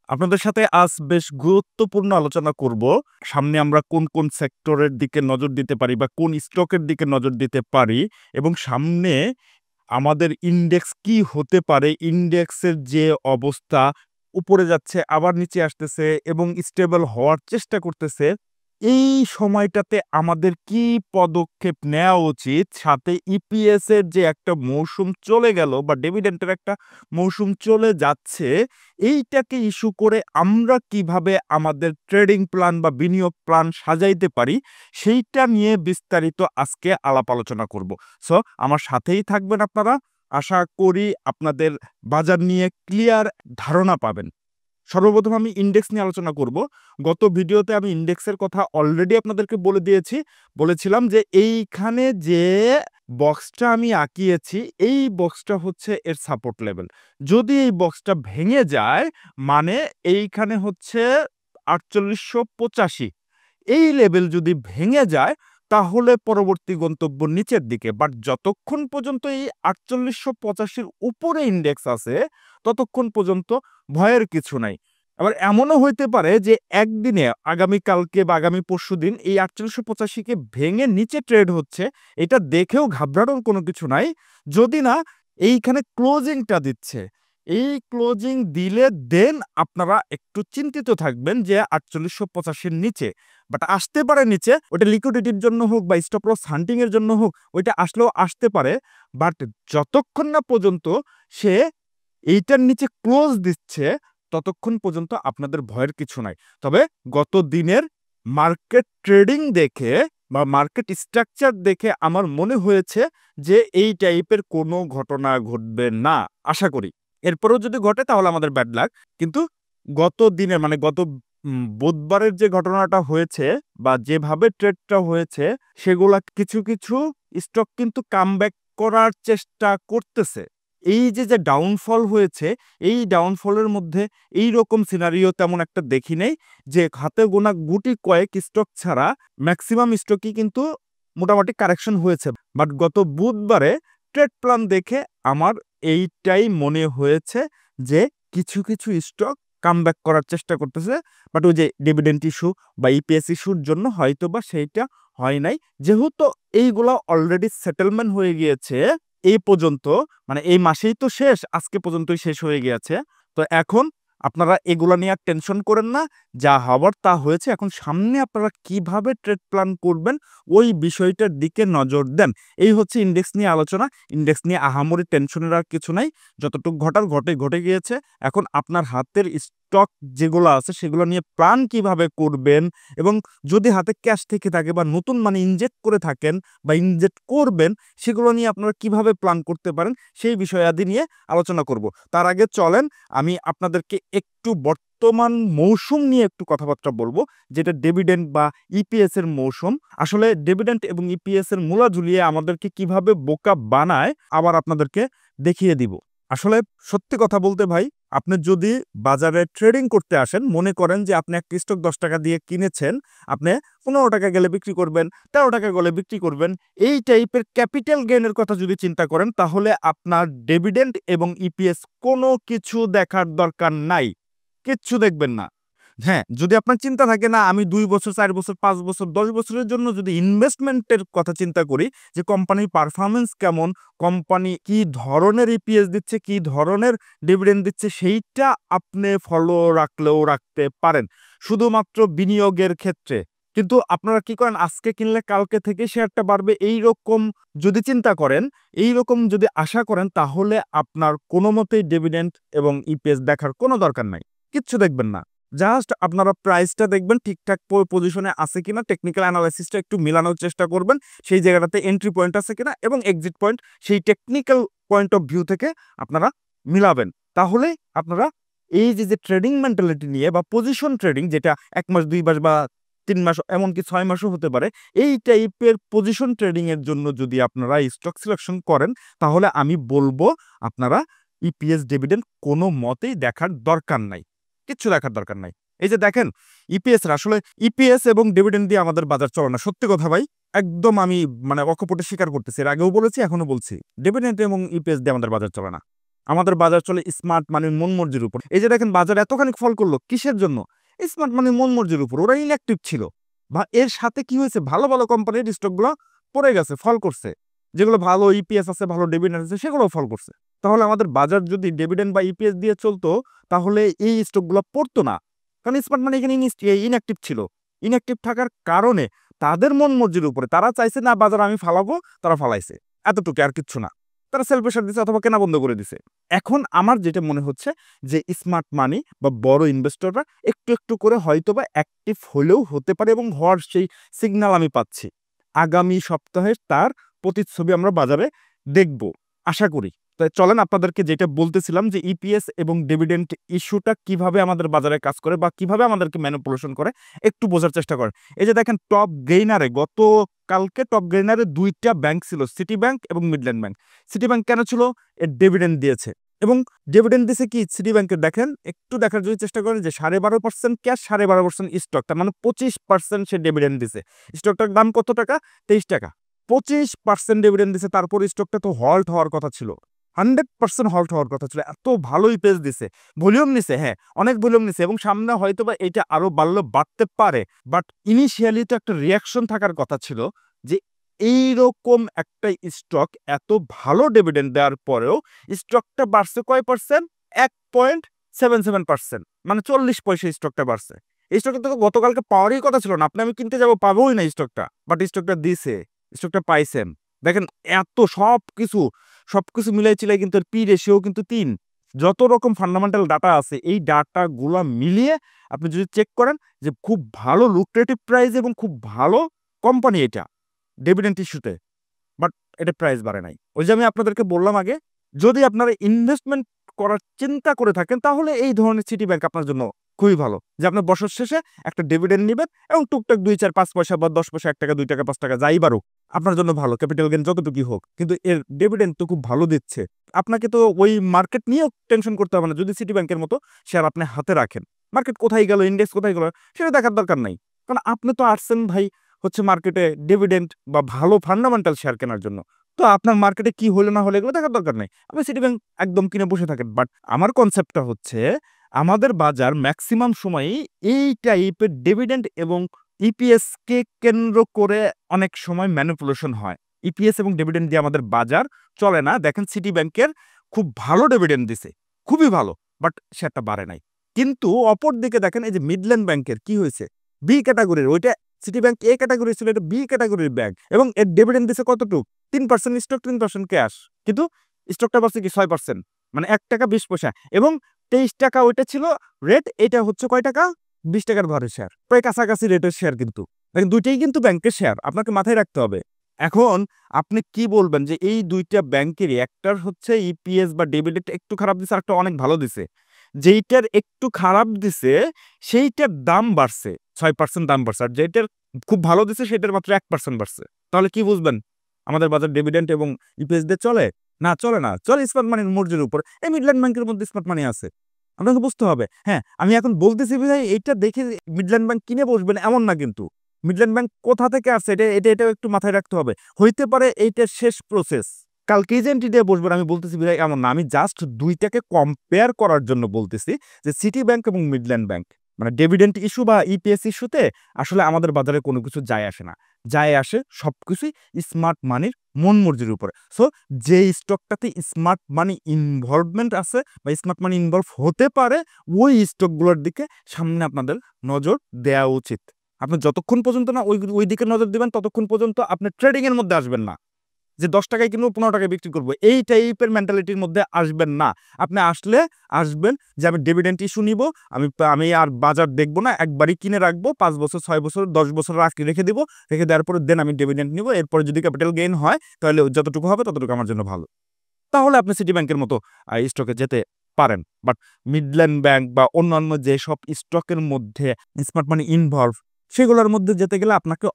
আপনাদের সাথে আজ বেশ গুরুত্বপূর্ণ আলোচনা করব। সামনে আমরা কোন, কোন সেক্টরের দিকে নজর দিতে পারি বা কোন স্টকের দিকে নজর দিতে পারি এবং সামনে আমাদের ইনডেক্স কি হতে পারে? ইনডেক্সের যে অবস্থা উপরে যাচ্ছে আবার নিচে আসতেছে এবং স্টেবল হওয়ার চেষ্টা করতেছে। এই সময়টাতে আমাদের কি পদক্ষেপ নেওয়া উচিত? সাথে ইপিএস এর যে একটা মৌসুম চলে গেল বা ডিভিডেন্টের একটা মৌসুম চলে যাচ্ছে, এইটাকে ইস্যু করে আমরা কিভাবে আমাদের ট্রেডিং প্ল্যান বা বিনিয়োগ প্ল্যান সাজাইতে পারি, সেইটা নিয়ে বিস্তারিত আজকে আলাপ আলোচনা করব। সো আমার সাথেই থাকবেন আপনারা। আশা করি আপনাদের বাজার নিয়ে ক্লিয়ার ধারণা পাবেন। সর্বপ্রথম আমি ইনডেক্স নিয়ে আলোচনা করব। গত ভিডিওতে আমি ইনডেক্সের কথা অলরেডি আপনাদেরকে বলে দিয়েছি। বলেছিলাম যে এইখানে যে বক্সটা আমি আঁকিয়েছি, এই বক্সটা হচ্ছে এর সাপোর্ট লেভেল। যদি এই বক্সটা ভেঙে যায়, মানে এইখানে হচ্ছে ৪৮৮৫, এই লেভেল যদি ভেঙে যায় তাহলে পরবর্তী গন্তব্য নিচের দিকে। বাট যতক্ষণ পর্যন্ত এই ৪৮৮৫-র উপরে ইনডেক্স আছে ততক্ষণ পর্যন্ত ভয়ের কিছু নাই। আবার এমনও হইতে পারে যে একদিনে আগামীকালকে বা আগামী পরশুদিন এই ৪৮৮৫-কে ভেঙে নিচে ট্রেড হচ্ছে, এটা দেখেও ঘাবড়ানোর কোনো কিছু নাই। যদি না এইখানে ক্লোজিংটা দিচ্ছে, এই ক্লোজিং দিলে দেন আপনারা একটু চিন্তিত থাকবেন যে ৪৮৮৫-র নিচে। বাট আসতে পারে নিচে, ওটা লিকুইডিটির জন্য হোক বা স্টপ লস হান্টিং এর জন্য হোক, ওইটা আসলেও আসতে পারে। বাট যতক্ষণ না পর্যন্ত সে এইটার নিচে ক্লোজ দিচ্ছে ততক্ষণ পর্যন্ত আপনাদের ভয়ের কিছু নাই। তবে গত দিনের মার্কেট ট্রেডিং দেখে বা মার্কেট স্ট্রাকচার দেখে আমার মনে হয়েছে যে এই টাইপের কোনো ঘটনা ঘটবে না, আশা করি। এরপরেও যদি ঘটে তাহলে আমাদের ব্যাড লাক। কিন্তু গত দিনের মানে গত বুধবারের যে ঘটনাটা হয়েছে বা যেভাবে ট্রেডটা হয়েছে, সেগুলা কিছু কিছু স্টক কিন্তু কামব্যাক করার চেষ্টা করতেছে। এই যে যে ডাউনফল হয়েছে, এই ডাউনফলের মধ্যে এই রকম সিনারিও তেমন একটা দেখি নাই, যে হাতে গোনা গুটি কয়েক স্টক ছাড়া ম্যাক্সিমাম স্টকই কিন্তু মোটামুটি কারেকশন হয়েছে। বাট গত বুধবারে ট্রেড প্ল্যান দেখে আমার এইটাই মনে হয়েছে যে কিছু কিছু স্টক কামব্যাক করার চেষ্টা করতেছে। বাট ওই যে ডিভিডেন্ড ইস্যু বা ইপিএস ইস্যুর জন্য হয়তো বা সেইটা হয় নাই। যেহেতু এইগুলা অলরেডি সেটেলমেন্ট হয়ে গিয়েছে এই পর্যন্ত, মানে এই মাসেই তো শেষ, আজকে পর্যন্তই শেষ হয়ে গিয়েছে। তো এখন আপনারা এগুলা নিয়ে আর টেনশন করেন না, যা হবার তা হয়েছে। এখন সামনে আপনারা কিভাবে ট্রেড প্ল্যান করবেন ওই বিষয়টার দিকে নজর দেন। এই হচ্ছে ইন্ডেক্স নিয়ে আলোচনা। ইন্ডেক্স নিয়ে আহামরি টেনশনের আর কিছু নাই, যতটুকু ঘটার ঘটে গিয়েছে। এখন আপনার হাতের স্টক যেগুলো আছে সেগুলো নিয়ে প্ল্যান কিভাবে করবেন, এবং যদি হাতে ক্যাশ থেকে থাকে বা নতুন মানে ইনজেক্ট করে থাকেন বা ইনজেক্ট করবেন, সেগুলো নিয়ে আপনারা কিভাবে প্ল্যান করতে পারেন সেই বিষয়াদি নিয়ে আলোচনা করব। তার আগে চলেন আমি আপনাদেরকে একটু বর্তমান মৌসুম নিয়ে একটু কথাবার্তা বলবো, যেটা ডিভিডেন্ড বা ইপিএস এর মৌসুম। আসলে ডিভিডেন্ড এবং ইপিএস এর মূলা ঝুলিয়ে আমাদেরকে কিভাবে বোকা বানায় আবার আপনাদেরকে দেখিয়ে দিব। আসলে সত্যি কথা বলতে ভাই, আপনি যদি বাজারে ট্রেডিং করতে আসেন, মনে করেন যে আপনি একটা স্টক 10 টাকা দিয়ে কিনেছেন, আপনি 15 টাকা গেলে বিক্রি করবেন, 13 টাকা গেলে বিক্রি করবেন, এই টাইপের ক্যাপিটাল গেইনের কথা যদি চিন্তা করেন, তাহলে আপনার ডিভিডেন্ড এবং ইপিএস কোনো কিছু দেখার দরকার নাই, কিচ্ছু দেখবেন না। হ্যাঁ, যদি আপনার চিন্তা থাকে না আমি 2 বছর, 4 বছর, 5 বছর, 10 বছরের জন্য যদি ইনভেস্টমেন্টের কথা চিন্তা করি, যে কোম্পানির পারফরম্যান্স কেমন, কোম্পানি কি ধরনের ইপিএস দিচ্ছে, কি ধরনের ডিভিডেন্ড দিচ্ছে, সেইটা আপনি ফলো রাখলেও রাখতে পারেন শুধুমাত্র বিনিয়োগের ক্ষেত্রে। কিন্তু আপনারা কি করেন, আজকে কিনলে কালকে থেকে শেয়ারটা বাড়বে, এইরকম যদি চিন্তা করেন, এইরকম যদি আশা করেন, তাহলে আপনার কোনো মতেই ডিভিডেন্ড এবং ইপিএস দেখার কোনো দরকার নাই, কিচ্ছু দেখবেন না। জাস্ট আপনারা প্রাইসটা দেখবেন ঠিকঠাক পজিশনে আছে কিনা, টেকনিক্যাল অ্যানালাইসিসটা একটু মিলানোর চেষ্টা করবেন, সেই জায়গাটাতে এন্ট্রি পয়েন্ট আছে কিনা এবং এক্সিট পয়েন্ট সেই টেকনিক্যাল পয়েন্ট অফ ভিউ থেকে আপনারা মিলাবেন। তাহলে আপনারা এই যে যে ট্রেডিং মেন্টালিটি নিয়ে বা পজিশন ট্রেডিং, যেটা 1 মাস 2 মাস বা 3 মাস এমনকি 6 মাসও হতে পারে, এই টাইপের পজিশন ট্রেডিং এর জন্য যদি আপনারা স্টক সিলেকশন করেন, তাহলে আমি বলবো আপনারা ইপিএস ডিভিডেন্ড কোনো মতেই দেখার দরকার নাই, কিচ্ছু দেখার দরকার নাই। এই যে দেখেন ইপিএস, আসলে ইপিএস এবং ডিভিডেন্ড দিয়ে আমাদের বাজার চলে না, সত্যি কথা ভাই, একদম আমি মানে অকপটে স্বীকার করতেছি, এর আগেও বলেছি এখনো বলছি, ডিভিডেন্ড এবং ইপিএস দিয়ে আমাদের বাজার চলে না। আমাদের বাজার চলে স্মার্ট মানির মন মর্জির উপর। এই যে দেখেন বাজার এতখানি ফল করলো কিসের জন্য? স্মার্ট মানির মন মর্জির উপর। ওরা ইনঅ্যাক্টিভ ছিল বা এর সাথে কি হয়েছে, ভালো ভালো কোম্পানির স্টকগুলো পড়ে গেছে, ফল করছে। যেগুলো ভালো ইপিএস আছে, ভালো ডিভিডেন্ড আছে, সেগুলো ফল করছে। তাহলে আমাদের বাজার যদি ডিভিডেন্ড বা ইপিএস দিয়ে চলতো তাহলে এই স্টকগুলো পড়তো না। কারণ স্মার্ট মানি এখানে ইনঅ্যাক্টিভ ছিল। ইনঅ্যাক্টিভ থাকার কারণে তাদের মন মর্জির উপরে তারা চাইছে না বাজার আমি ফালাবো, তারা ফালাইছে, এতটুকু, আর কিচ্ছু না। তারা সেল প্রেশার দিছে অথবা কেনা বন্ধ করে দিছে। এখন আমার যেটা মনে হচ্ছে যে স্মার্ট মানি বা বড় ইনভেস্টররা একটু একটু করে হয়তোবা অ্যাক্টিভ হলেও হতে পারে এবং হওয়ার সেই সিগন্যাল আমি পাচ্ছি। আগামী সপ্তাহে তার প্রতিচ্ছবি আমরা বাজারে দেখব আশা করি। তাই চলেন আপনাদেরকে যেটা বলতেছিলাম যে ইপিএস এবং ডিভিডেন্ড ইস্যুটা কিভাবে আমাদের বাজারে কাজ করে বা কিভাবে আমাদেরকে ম্যানিপুলেশন করে একটু বোঝার চেষ্টা করেন। এই যে দেখেন টপ গেইনারে গতকালকে টপ গেইনারে দুইটা ব্যাংক ছিল, সিটি ব্যাংক এবং মিডল্যান্ড ব্যাংক। সিটি ব্যাংক কেন ছিল? এর ডিভিডেন্ড দিয়েছে এবং ডিভিডেন্ড দিয়েছে কি সিটি ব্যাংকের, দেখেন একটু দেখার যদি চেষ্টা করেন যে 12.5% ক্যাশ, 12.5% স্টক, তার মানে 25% সে ডিভিডেন্ড দিছে। স্টকটার দাম কত টাকা? 23 টাকা। 25% ডিভিডেন্ড দিছে, তারপর স্টকটা তো হল্ট হওয়ার কথা ছিল, 100% হল্ট হওয়ার কথা ছিল। এত ভালোই পেজ দিছে, ভলিউম নিছে, হ্যাঁ অনেক ভলিউম নিছে এবং সামনে হয়তো বা এটা আরো বাড়তে পারে। বাট ইনিশিয়ালি তো একটা রিয়াকশন থাকার কথা ছিল যে এইরকম একটা স্টক এত ভালো ডিভিডেন্ড দেওয়ার পরেও স্টকটা বাড়ছে কয় পার্সেন্ট? 1.77%, মানে 40 পয়সা স্টকটা বাড়ছে। এই স্টকটা তো গতকালকে পাওয়ারই কথা ছিল না, আপনি আমি কিনতে যাবো পাবোই না স্টকটা, বাট স্টকটা দিছে, স্টকটা পাইছেন। দেখেন এত সবকিছু মিলাই চিলাই কিন্তু পি রেশিও কিন্তু 3। যত রকম ফান্ডামেন্টাল ডাটা আছে এই ডাটাগুলো মিলিয়ে আপনি যদি চেক করেন যে খুব ভালো লুক্রেটিভ প্রাইস এবং খুব ভালো কোম্পানি এটা ডিভিডেন্ড ইস্যুতে, বাট এটা প্রাইস বাড়ে নাই। ওই যে আমি আপনাদেরকে বললাম আগে, যদি আপনারা ইনভেস্টমেন্ট করার চিন্তা করে থাকেন তাহলে এই ধরনের সিটি ব্যাংক আপনার জন্য খুবই ভালো, যে আপনার বছর শেষে একটা ডিভিডেন্ড নেবেন এবং টুকটাক 2, 4, 5 পয়সা বা 10 পয়সা, 1 টাকা, 2 টাকা, 5 টাকা যাই বাড়ুক আপনার জন্য ভালো, ক্যাপিটাল গেইন যতটুকুই হোক, কিন্তু এর ডিভিডেন্ড তো খুব ভালো দিচ্ছে। আপনাকে তো ওই মার্কেট নিয়েও টেনশন করতে হবে না যদি সিটি ব্যাংকের মতো শেয়ার আপনি হাতে রাখেন। মার্কেট কোথায় গেল, ইন্ডেক্স কোথায় গেল সেটা দেখার দরকার নাই, কারণ আপনি তো আসছেন ভাই হচ্ছে মার্কেটে ডিভিডেন্ড বা ভালো ফান্ডামেন্টাল শেয়ার কেনার জন্য। তো আপনার মার্কেটে কি হলো না হলো এগুলো দেখার দরকার নেই, আপনি সিটি ব্যাংক একদম কিনে বসে থাকেন। বাট আমার কনসেপ্টটা হচ্ছে আমাদের বাজার ম্যাক্সিমাম সময়ই এই টাইপের ডিভিডেন্ড এবং ইপিএস কে কেন্দ্র করে অনেক সময় ম্যানিপুলেশন হয়। ইপিএস এবং ডিভিডেন্ড দিয়ে আমাদের বাজার চলে না। দেখেন সিটি ব্যাংকের খুব ভালো ডিভিডেন্ড দিছে, খুবই ভালো, বাট সেটা বাড়ে নাই। কিন্তু অপর দিকে দেখেন এই যে মিডল্যান্ড ব্যাংকের কি হয়েছে, বি ক্যাটাগরির, ওইটা সিটি ব্যাংক এ ক্যাটাগরি ছিল, এটা বি ক্যাটাগরির ব্যাংক এবং এর ডিভিডেন্ড দিছে কতটুকু? 3% স্টক, 3% ক্যাশ, কিন্তু স্টকটা বাড়ছে কি 6%, মানে 1 টাকা 20 পয়সা এবং 23 টাকা ওইটা ছিল রেট, এটা হচ্ছে কয় টাকা? 20 টাকার ঘরের শেয়ার, প্রায় কাছাকাছি রেটের শেয়ার। কিন্তু দেখেন দুইটাই কিন্তু ব্যাংকের শেয়ার, আপনাকে মাথায় রাখতে হবে। এখন আপনি কি বলবেন যে এই দুইটা ব্যাংকেরই একটার হচ্ছে ইপিএস বা ডিভিডেন্ড একটু খারাপ দিছে, আরেকটা অনেক ভালো দিছে। যেইটার একটু খারাপ দিছে সেইটার দাম বাড়ছে 6% দাম বাড়ছে, আর যেটার খুব ভালো দিছে সেটার মাত্র 1% বাড়ছে। তাহলে কি বুঝবেন আমাদের বাজার ডিভিডেন্ড এবং ইপিএস দিয়ে চলে? না, চলে না, চলে স্মার্ট মানির মর্জির উপর। এই মিডল্যান্ড ব্যাংকের মধ্যে স্মার্ট মানি আছে, আপনাকে বুঝতে হবে। হ্যাঁ আমি এখন বলতেছি ভাই এইটা দেখে মিডল্যান্ড ব্যাংক কিনে বসবেন এমন না, কিন্তু মিডল্যান্ড ব্যাংক কোথা থেকে আসছে এটাও একটু মাথায় রাখতে হবে। হইতে পারে এইটার শেষ প্রসেস, কালকেই যে এন্ট্রি দিয়ে বসবেন আমি বলতেছি ভাই এমন না। আমি জাস্ট দুইটাকে কম্পেয়ার করার জন্য বলতেছি যে সিটি ব্যাংক এবং মিডল্যান্ড ব্যাংক, মানে ডিভিডেন্ড ইস্যু বা ইপিএস ইস্যুতে আসলে আমাদের বাজারে কোনো কিছু যায় আসে না, যায় আসে সবকিছুই স্মার্ট মানির মন মর্জির উপরে। সো যে স্টকটাতে স্মার্ট মানি ইনভলভমেন্ট আছে বা স্মার্ট মানি ইনভলভ হতে পারে ওই স্টকগুলোর দিকে সামনে আপনাদের নজর দেওয়া উচিত। আপনি যতক্ষণ পর্যন্ত না ওই দিকে নজর দিবেন ততক্ষণ পর্যন্ত আপনি ট্রেডিং এর মধ্যে আসবেন না, যে 10 টাকায় কিনবো 15 টাকায় বিক্রি করবো, এই টাইপের মেন্টালিটির মধ্যে আসবেন না। আপনি আসবেন যে আমি ডিভিডেন্ড ইস্যু নিব, আমি আর বাজার দেখবো না, একবারই কিনে রাখবো, 5 বছর 6 বছর 10 বছর রেখে দিব, রেখে দেওয়ার পরে দেন আমি ডিভিডেন্ড নিব। এরপরে যদি ক্যাপিটাল গেইন হয় তাহলে যতটুকু হবে ততটুকু আমার জন্য ভালো। তাহলে আপনি সিটি ব্যাংকের মতো স্টকে যেতে পারেন। বাট মিডল্যান্ড ব্যাংক বা অন্যান্য যেসব স্টকের মধ্যে স্মার্ট মানি ইনভলভ সেগুলোর মধ্যে যেতে গেলে আপনাকে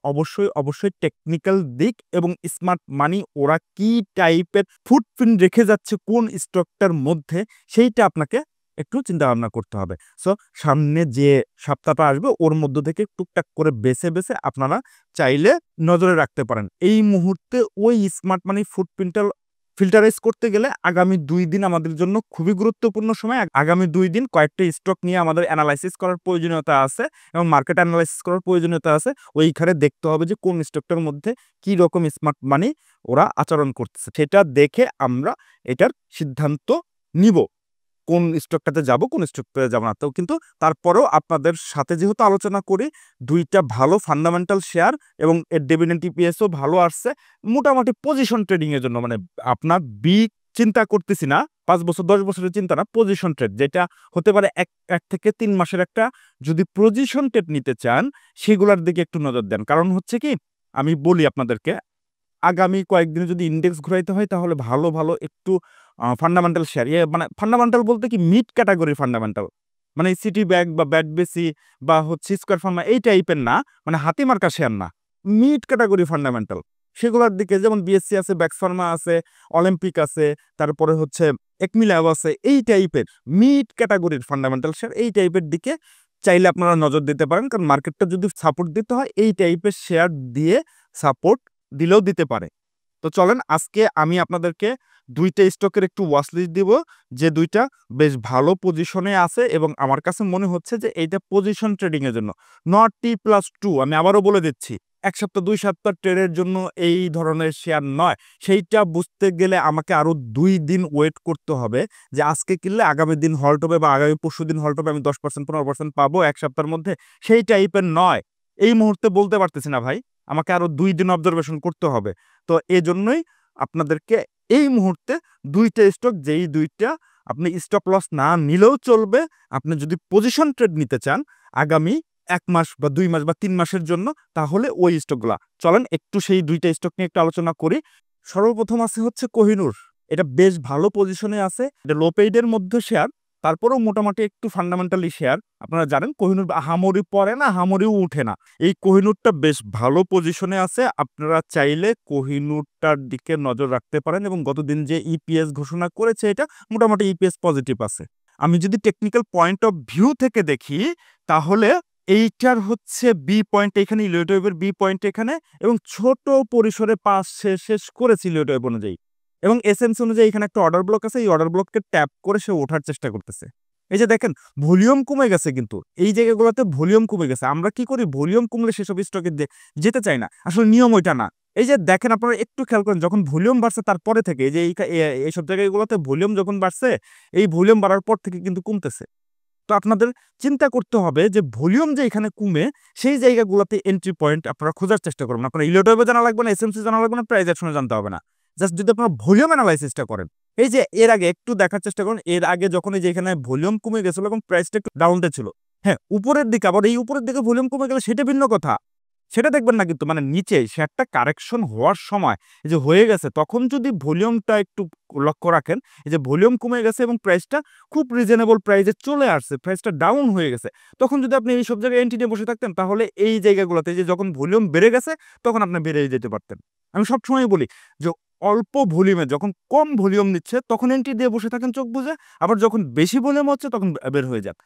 অবশ্যই টেকনিক্যাল দিক এবং স্মার্ট মানি ওরা কি টাইপের ফুটপ্রিন্ট রেখে যাচ্ছে কোন স্টকটার মধ্যে সেইটা আপনাকে একটু চিন্তা ভাবনা করতে হবে। সো সামনে যে সপ্তাহটা আসবে ওর মধ্য থেকে টুকটাক করে বেছে আপনারা চাইলে নজরে রাখতে পারেন। এই মুহূর্তে ওই স্মার্ট মানি ফুটপ্রিন্টটা ফিল্টারাইজ করতে গেলে আগামী ২ দিন আমাদের জন্য খুবই গুরুত্বপূর্ণ সময়। আগামী ২ দিন কয়েকটা স্টক নিয়ে আমাদের এনালাইসিস করার প্রয়োজনীয়তা আছে এবং মার্কেট এনালাইসিস করার প্রয়োজনীয়তা আছে। ওইখানে দেখতে হবে যে কোন স্টকটার মধ্যে কি রকম স্মার্ট মানি ওরা আচরণ করতেছে। সেটা দেখে আমরা এটার সিদ্ধান্ত নিব। কোন স্টকটাতে যাব, কোন স্টকটাতে যাব না। তো কিন্তু তারপরেও আপনাদের সাথে যেহেতু আলোচনা করি, ২ টা ভালো ফান্ডামেন্টাল শেয়ার এবং এর ডিভিডেন্ড ইপিএসও ভালো আসছে। মোটামুটি পজিশন ট্রেডিং এর জন্য মানে আপনার বিগ চিন্তা করতেছি না। ৫ বছর ১০ বছরের চিন্তা না, পজিশন ট্রেড যেটা হতে পারে ১ থেকে ৩ মাসের একটা যদি পজিশন ট্রেড নিতে চান, সেগুলার দিকে একটু নজর দেন। কারণ হচ্ছে কি, আমি বলি আপনাদেরকে, আগামী কয়েকদিনে যদি ইন্ডেক্স ঘুরাইতে হয় তাহলে ভালো, ভালো একটু ফান্ডামেন্টাল শেয়ার মানে ফান্ডামেন্টাল বলতে কি মিড ক্যাটেগরির ফান্ডামেন্টাল। মানে সিটি ব্যাংক বা ব্যাটবেসি বা হচ্ছে স্কয়ার ফার্মা এই টাইপের না, মানে হাতি মার্কা শেয়ার না। Mid category fundamental. সেগুলোর দিকে যেমন বিএসসি আছে, ব্যাক্স ফার্মা আছে, অলিম্পিক আছে, তারপরে হচ্ছে একমি ল্যাব আছে, এই টাইপের মিড ক্যাটেগরির ফান্ডামেন্টাল শেয়ার এই টাইপের দিকে চাইলে আপনারা নজর দিতে পারেন। কারণ মার্কেটটা যদি সাপোর্ট দিতে হয় এই টাইপের শেয়ার দিয়ে সাপোর্ট দিলেও দিতে পারে। তো চলেন আজকে আমি আপনাদেরকে ২ টা স্টকের একটু ওয়াচ লিস্ট দিব, যে ২ টা বেশ ভালো পজিশনে আছে এবং আমার কাছে মনে হচ্ছে যে এইটা পজিশন ট্রেডিং এর জন্য, নট T+2। আমি আবারও বলে দিচ্ছি, ১ সপ্তাহ ২ সপ্তাহ ট্রেডের জন্য এই ধরনের শেয়ার নয়। সেইটা বুঝতে গেলে আমাকে আরো ২ দিন ওয়েট করতে হবে, যে আজকে কিনলে আগামী দিন হল্ট হবে বা আগামী পরশুদিন হল্ট হবে, আমি 10% 15% পাবো ১ সপ্তাহের মধ্যে, সেই টাইপের নয়। এই মুহূর্তে বলতে পারতেছি না ভাই, আমাকে আরো ২ দিন অবজারভেশন করতে হবে। তো এজন্যই আপনাদেরকে এই মুহূর্তে ২ টা স্টক, যেই ২ টা আপনি স্টপ লস না নিলেও চলবে, আপনি যদি পজিশন ট্রেড নিতে চান আগামী ১ মাস বা ২ মাস বা ৩ মাসের জন্য, তাহলে ওই স্টকগুলা। চলেন একটু সেই ২ টা স্টক নিয়ে একটু আলোচনা করি। সর্বপ্রথম আছে হচ্ছে কোহিনূর। এটা বেশ ভালো পজিশনে আছে। এটা লো পেইডের মধ্যে শেয়ার, তারপরেও মোটামুটি একটু ফান্ডামেন্টালি শেয়ার। আপনারা জানেন কোহিনূর আহামরি পড়ে না, আহামরিও উঠে না। এই কোহিনূরটা বেশ ভালো পজিশনে আছে। আপনারা চাইলে কোহিনূরটার দিকে নজর রাখতে পারেন এবং গতদিন যে ইপিএস ঘোষণা করেছে এটা মোটামুটি ইপিএস পজিটিভ আছে। আমি যদি টেকনিক্যাল পয়েন্ট অফ ভিউ থেকে দেখি, তাহলে এইটার হচ্ছে বি পয়েন্ট এখানে, ইলিয়ট ওয়েভের বি পয়েন্ট এখানে, এবং ছোট পরিসরে পাস শেষ করেছে ইলিয়ট ওয়েভ অনুযায়ী, এবং এসএমসি অনুযায়ী এখানে একটা অর্ডার ব্লক আছে। এই অর্ডার ব্লককে ট্যাপ করে সে ওঠার চেষ্টা করতেছে। এই যে দেখেন ভলিউম কমে গেছে, কিন্তু এই জায়গাগুলোতে ভলিউম কমে গেছে। আমরা কি করি, ভলিউম কমলে সেসব স্টকে যেতে চাই না। আসলে নিয়ম ওইটা না। এই যে দেখেন আপনারা একটু খেয়াল করেন, যখন ভলিউম বাড়ছে তারপরে থেকে, এই যে এইসব জায়গাগুলোতে ভলিউম যখন বাড়ছে, এই ভলিউম বাড়ার পর থেকে কিন্তু কমতেছে। তো আপনাদের চিন্তা করতে হবে যে ভলিউম যে এখানে কমে, সেই জায়গাগুলোতে এন্ট্রি পয়েন্ট আপনারা খোঁজার চেষ্টা করবেন। আপনারা ইলিয়ট ওয়েভে জানা লাগবে না, এসএমসি জানা লাগবে না, প্রাইস অ্যাকশনে জানতে হবে না। জাস্ট যদি আপনারা ভলিউম অ্যানালাইসিসটা করেন, এই যে এর আগে একটু দেখার চেষ্টা করুন, এর আগে যখন এই যে এখানে ভলিউম কমে গেছিল এবং প্রাইসটা একটু ডাউনতে ছিল, হ্যাঁ উপরের দিকে, আবার এই উপরের দিকে ভলিউম কমে গেলে সেটা ভিন্ন কথা। সেটা দেখবেন না, কিন্তু মানে নিচে শেয়ারটা কারেকশন হওয়ার সময় এই যে হয়ে গেছে, তখন যদি ভলিউমটা একটু লক্ষ্য রাখেন, এই যে ভলিউম কমে গেছে এবং প্রাইসটা খুব রিজনেবল প্রাইসে চলে আসছে, প্রাইসটা ডাউন হয়ে গেছে, তখন যদি আপনি এই সব জায়গায় এন্ট্রি নিয়ে বসে থাকতেন, তাহলে এই জায়গাগুলোতে যে যখন ভলিউম বেড়ে গেছে তখন আপনি বেড়ে যেতে পারতেন। আমি সবসময় বলি যে অল্প ভলিউমে, যখন কম ভলিউম নিচ্ছে তখন এন্ট্রি দিয়ে বসে থাকেন চোখ বুজে, আবার যখন বেশি ভলিউম হচ্ছে তখন বের হয়ে যান।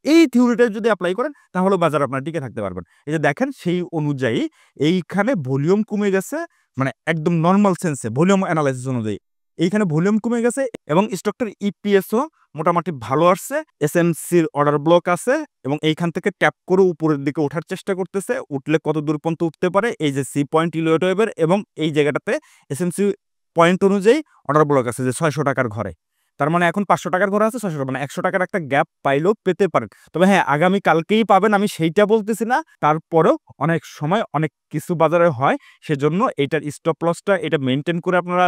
এই থিওরিটা যদি অ্যাপ্লাই করেন তাহলে বাজার আপনার টিকে থাকতে পারবেন। এই যে দেখেন সেই অনুযায়ী এইখানে ভলিউম কমে গেছে, মানে একদম নরমাল সেন্সে ভলিউম অ্যানালাইসিস অনুযায়ী এইখানে ভলিউম কমে গেছে এবং স্টকটার ইপিএসও মোটামুটি ভালো আসছে। এসএমসির অর্ডার ব্লক আছে এবং এইখান থেকে ট্যাপ করে উপরের দিকে ওঠার চেষ্টা করতেছে। উঠলে কত দূর পর্যন্ত উঠতে পারে, এই যে সি পয়েন্ট ইলিয়ট ওয়েভের, এবং এই জায়গাটাতে এসএমসি পয়েন্ট অনুযায়ী অর্ডার ব্লক আছে যে ৬০০ টাকার ঘরে। তার মানে এখন ৫০০ টাকার ঘরে আছে, ৬০০ মানে ১০০ টাকার একটা গ্যাপ পাইলেও পেতে পারেন। তবে হ্যাঁ, আগামী কালকেই পাবেন আমি সেইটা বলতেছি না, তারপরেও অনেক সময় অনেক কিছু বাজারে হয়, সেজন্য এইটার স্টপ লসটা এটা মেনটেন করে আপনারা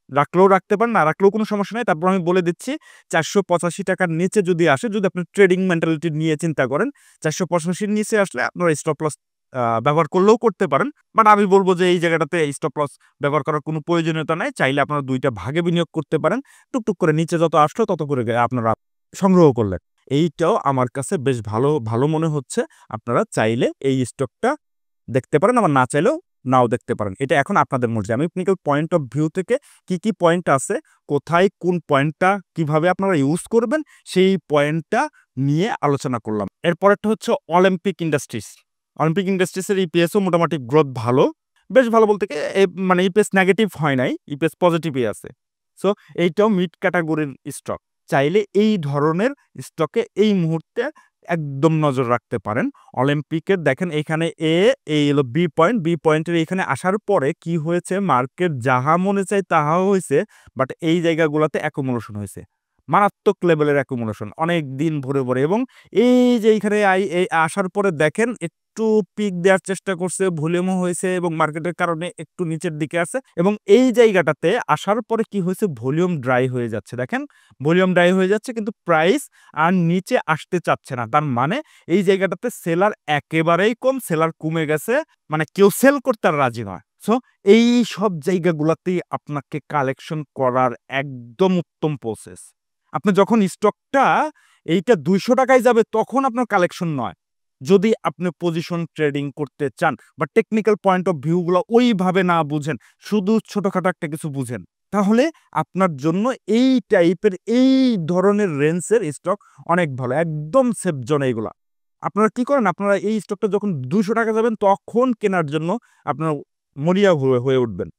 রাখলেও রাখতে পারেন, না রাখলেও কোনো সমস্যা নাই। তারপর আমি বলে দিচ্ছি ৪৮৫ টাকার নিচে যদি আসে, যদি আপনি ট্রেডিং মেন্টালিটি নিয়ে চিন্তা করেন, ৪৮৫ নিচে আসলে আপনারা স্টপ লস ব্যবহার করলেও করতে পারেন। বাট আমি বলব যে এই জায়গাটাতে স্টপ লস ব্যবহার করার কোনো প্রয়োজনীয়তা নাই। চাইলে আপনারা ২ টা ভাগে বিনিয়োগ করতে পারেন। টুকটুক করে নিচে যত আসলো তত করে আপনারা সংগ্রহ করলেন। এইটাও আমার কাছে বেশ ভালো মনে হচ্ছে। আপনারা চাইলে এই স্টকটা দেখতে পারেন, আবার না চাইলেও নাও দেখতে পারেন। এটা এখন আপনাদের মর্জি। আমি টেকনিক্যাল পয়েন্ট অফ ভিউ থেকে কি পয়েন্ট আছে, কোথায় কোন পয়েন্টটা কিভাবে আপনারা ইউজ করবেন, সেই পয়েন্টটা নিয়ে আলোচনা করলাম। এরপরেরটা হচ্ছে অলিম্পিক ইন্ডাস্ট্রিজ। অলিম্পিক ইন্ডাস্ট্রিজের ইপিএসও মোটামুটি গ্রোথ ভালো, বেশ ভালো বলতে কি মানে ইপিএস নেগেটিভ হয় নাই, ইপিএস পজিটিভই আছে। সো এইটাও মিড ক্যাটাগরির স্টক। চাইলে এই ধরনের স্টকে এই মুহূর্তে একদম নজর রাখতে পারেন। অলিম্পিকের দেখেন এখানে এই হলো বি পয়েন্টের এখানে আসার পরে কি হয়েছে, মার্কেট যাহা মনে চায় তাহা হয়েছে, বাট এই জায়গাগুলোতে অ্যাকুমুলেশন হয়েছে, মারাত্মক লেভেলের অ্যাকুমুলেশন অনেক দিন ভরে ভরে। এবং এই যে এইখানে এই আসার পরে দেখেন একটু পিক দেওয়ার চেষ্টা করছে, ভলিউমও হয়েছে এবং মার্কেটের কারণে একটু নিচের দিকে আছে। এবং এই জায়গাটাতে আসার পরে কি হয়েছে, ভলিউম ড্রাই হয়ে যাচ্ছে। দেখেন ভলিউম ড্রাই হয়ে যাচ্ছে, কিন্তু প্রাইস আর নিচে আসতে চাচ্ছে না। তার মানে এই জায়গাটাতে সেলার একেবারেই কম, সেলার কমে গেছে, মানে কেউ সেল করতে আর রাজি নয়। সো এই সব জায়গাগুলোতেই আপনাকে কালেকশন করার একদম উত্তম প্রসেস। আপনি যখন স্টকটা এইটা 200 টাকায় যাবে তখন আপনার কালেকশন নয়। যদি আপনি পজিশন ট্রেডিং করতে চান বা টেকনিক্যাল পয়েন্ট অফ ভিউগুলো ওইভাবে না বুঝেন, শুধু ছোটখাটো একটা কিছু বুঝেন, তাহলে আপনার জন্য এই টাইপের এই ধরনের রেঞ্জের স্টক অনেক ভালো, একদম সেফ জোন এইগুলা। আপনারা কি করেন, আপনারা এই স্টকটা যখন 200 টাকা যাবেন তখন কেনার জন্য আপনারা মরিয়া হয়ে উঠবেন,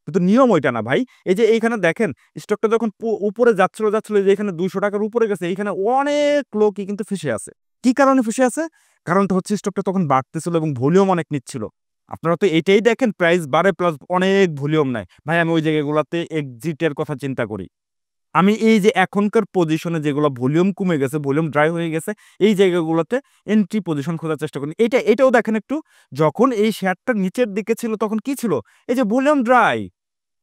কিন্তু নিয়ম ওইটা না ভাই। এই যে এইখানে দেখেন স্টকটা যখন উপরে যাচ্ছিল যে এখানে 200 টাকার উপরে গেছে, এইখানে অনেক লোকই কিন্তু ফেসে আছে। কি কারণে ফেসে আছে? কারণটা হচ্ছে স্টকটা তখন বাড়তেছিল এবং ভলিউম অনেক নিচ্ছিল। আপনারা তো এটাই দেখেন, প্রাইস বাড়ে প্লাস অনেক ভলিউম নাই। ভাই আমি ওই জায়গাগুলোতে এক্সিটের কথা চিন্তা করি। আমি এই যে এখনকার পজিশনে যেগুলো ভলিউম কমে গেছে, ভলিউম ড্রাই হয়ে গেছে, এই জায়গাগুলোতে এন্ট্রি পজিশন খোঁজার চেষ্টা করি। এটাও দেখেন একটু, যখন এই শেয়ারটা নিচের দিকে ছিল তখন কি ছিল, এই যে ভলিউম ড্রাই,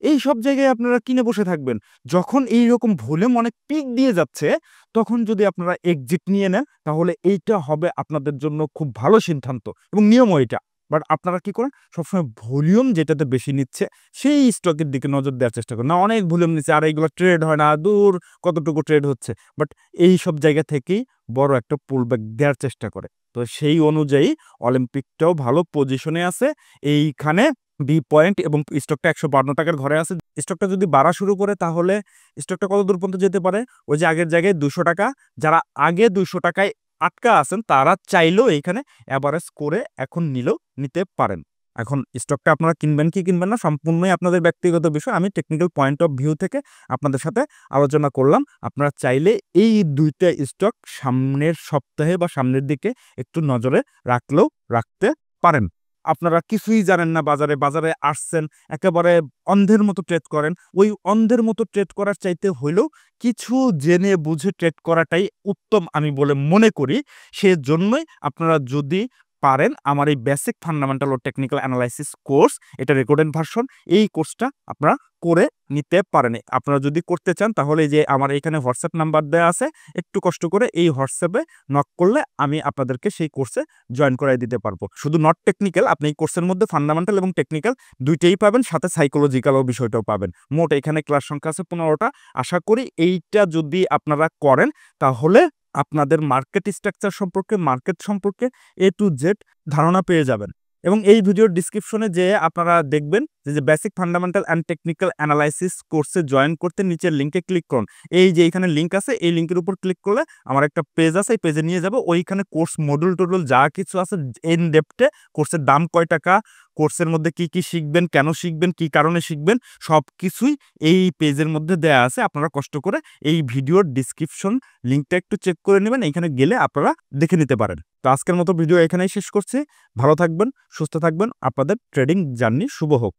এই সব জায়গায় আপনারা কিনে বসে থাকবেন। যখন এইরকম ভলিউম অনেক পিক দিয়ে যাচ্ছে তখন যদি আপনারা এক্সিট নিয়ে নেন তাহলে এইটা হবে আপনাদের জন্য খুব ভালো সিদ্ধান্ত এবং নিয়মও এটা। বাট আপনারা কি করেন, সবসময় ভলিউম যেটাতে বেশি নিচ্ছে সেই স্টকের দিকে নজর দেওয়ার চেষ্টা করেন। না অনেক ভলিউম নিচ্ছে আর এইগুলো ট্রেড হয় না, দূর কতটুকু ট্রেড হচ্ছে, বাট এই সব জায়গা থেকেই বড় একটা পুলব্যাক দেওয়ার চেষ্টা করে। তো সেই অনুযায়ী অলিম্পিকটাও ভালো পজিশনে আছে এইখানে, বি পয়েন্ট এবং স্টকটা 152 টাকার ঘরে আছে। স্টকটা যদি বাড়া শুরু করে তাহলে স্টকটা কত দূর পর্যন্ত যেতে পারে, ওই যে আগের জায়গায় 200 টাকা। যারা আগে 200 টাকায় আটকা আছেন তারা চাইলেও এখানে অ্যাভারেজ করে এখন নিতে পারেন। এখন স্টকটা আপনারা কিনবেন কি কিনবেন না সম্পূর্ণই আপনাদের ব্যক্তিগত বিষয়। আমি টেকনিক্যাল পয়েন্ট অফ ভিউ থেকে আপনাদের সাথে আলোচনা করলাম। আপনারা চাইলে এই দুইটা স্টক সামনের সপ্তাহে বা সামনের দিকে একটু নজরে রাখতে পারেন। আপনারা কিছুই জানেন না বাজারে আসছেন, একেবারে অন্ধের মতো ট্রেড করেন। ওই অন্ধের মতো ট্রেড করার চাইতে হইলেও কিছু জেনে বুঝে ট্রেড করাটাই উত্তম আমি বলে মনে করি। সেজন্যই আপনারা যদি পারেন আমার এই বেসিক ফান্ডামেন্টাল ও টেকনিক্যাল অ্যানালাইসিস কোর্স, এটা রেকর্ডেড ভার্সন, এই কোর্সটা আপনারা করে নিতে পারেন। আপনারা যদি করতে চান তাহলে যে আমার এখানে হোয়াটসঅ্যাপ নাম্বার দেওয়া আছে, একটু কষ্ট করে এই হোয়াটসঅ্যাপে নক করলে আমি আপনাদেরকে সেই কোর্সে জয়েন করাই দিতে পারবো। শুধু নট টেকনিক্যাল, আপনি এই কোর্সের মধ্যে ফান্ডামেন্টাল এবং টেকনিক্যাল দুইটাই পাবেন, সাথে সাইকোলজিক্যালও বিষয়টাও পাবেন। মোট এখানে ক্লাস সংখ্যা আছে 15টা। আশা করি এইটা যদি আপনারা করেন তাহলে আপনাদের মার্কেট স্ট্রাকচার সম্পর্কে, মার্কেট সম্পর্কে এ টু জেড ধারণা পেয়ে যাবেন। এবং এই ভিডিওর ডিসক্রিপশনে যে আপনারা দেখবেন যে basic fundamental and technical analysis কোর্সে জয়েন করতে নিচের লিঙ্কে ক্লিক করুন। এই যে এখানে লিঙ্ক আছে, এই লিঙ্কের উপর ক্লিক করলে আমার একটা পেজ আছে, এই পেজে নিয়ে যাবো। ওইখানে কোর্স মডুল টডুল যা কিছু আছে ইন ডেপথে, কোর্সের দাম কয় টাকা, কোর্সের মধ্যে কি কি শিখবেন, কেন শিখবেন, কি কারণে শিখবেন, সব কিছুই এই পেজের মধ্যে দেয়া আছে। আপনারা কষ্ট করে এই ভিডিওর ডিসক্রিপশন লিঙ্কটা একটু চেক করে নেবেন, এখানে গেলে আপনারা দেখে নিতে পারেন। তো আজকের মতো ভিডিও এখানেই শেষ করছি। ভালো থাকবেন, সুস্থ থাকবেন, আপনাদের ট্রেডিং জার্নি শুভ হোক।